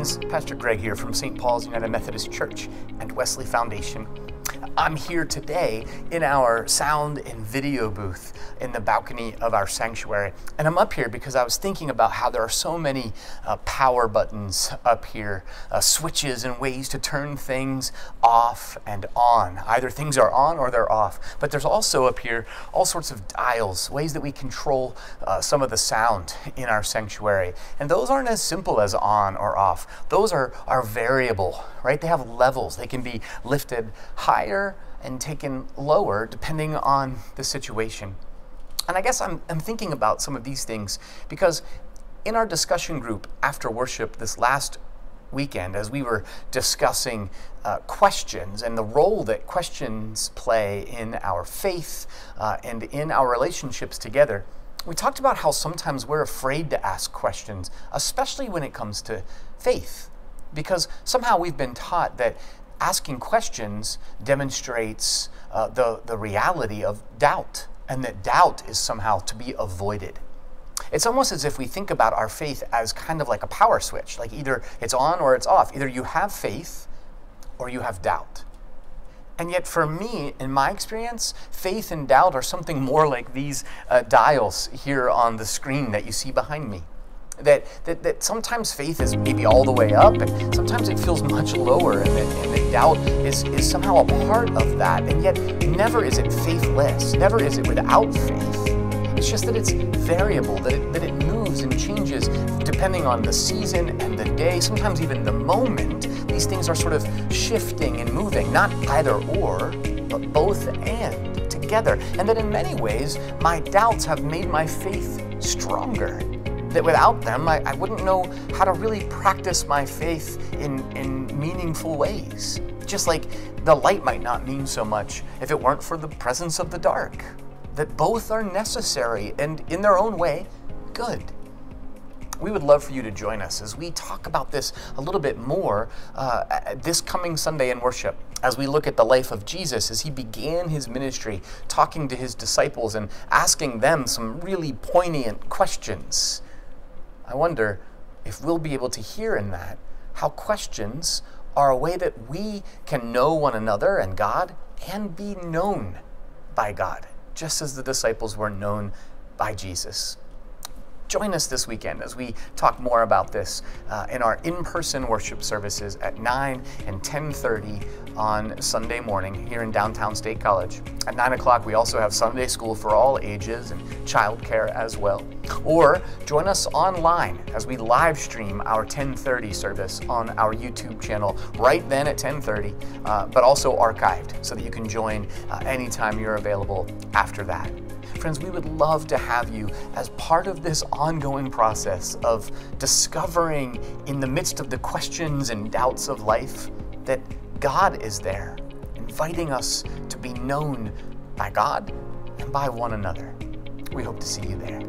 friends, Pastor Greg here from St. Paul's United Methodist Church and Wesley Foundation. I'm here today in our sound and video booth in the balcony of our sanctuary. And I'm up here because I was thinking about how there are so many power buttons up here, switches and ways to turn things off and on. Either things are on or they're off. But there's also up here all sorts of dials, ways that we control some of the sound in our sanctuary. And those aren't as simple as on or off. Those are variable, right? They have levels. They can be lifted higher and taken lower depending on the situation. And I guess I'm thinking about some of these things because in our discussion group after worship this last weekend, as we were discussing questions and the role that questions play in our faith and in our relationships together, we talked about how sometimes we're afraid to ask questions, especially when it comes to faith, because somehow we've been taught that asking questions demonstrates the reality of doubt, and that doubt is somehow to be avoided. It's almost as if we think about our faith as kind of like a power switch, like either it's on or it's off. Either you have faith or you have doubt. And yet for me, in my experience, faith and doubt are something more like these dials here on the screen that you see behind me. That sometimes faith is maybe all the way up, and sometimes it feels much lower, and that doubt is somehow a part of that, and yet never is it faithless, never is it without faith. It's just that it's variable, that it moves and changes depending on the season and the day, sometimes even the moment. These things are sort of shifting and moving, not either or, but both and together. And that in many ways, my doubts have made my faith stronger. That without them, I wouldn't know how to really practice my faith in meaningful ways. Just like the light might not mean so much if it weren't for the presence of the dark. That both are necessary and in their own way, good. We would love for you to join us as we talk about this a little bit more this coming Sunday in worship, as we look at the life of Jesus as he began his ministry, talking to his disciples and asking them some really poignant questions. I wonder if we'll be able to hear in that how questions are a way that we can know one another and God and be known by God, just as the disciples were known by Jesus. Join us this weekend as we talk more about this in our in-person worship services at 9 and 10:30 on Sunday morning here in downtown State College. At 9 o'clock, we also have Sunday school for all ages and childcare as well. Or join us online as we live stream our 10:30 service on our YouTube channel right then at 10:30, but also archived so that you can join anytime you're available after that. Friends, we would love to have you as part of this ongoing process of discovering in the midst of the questions and doubts of life that God is there, inviting us to be known by God and by one another. We hope to see you there.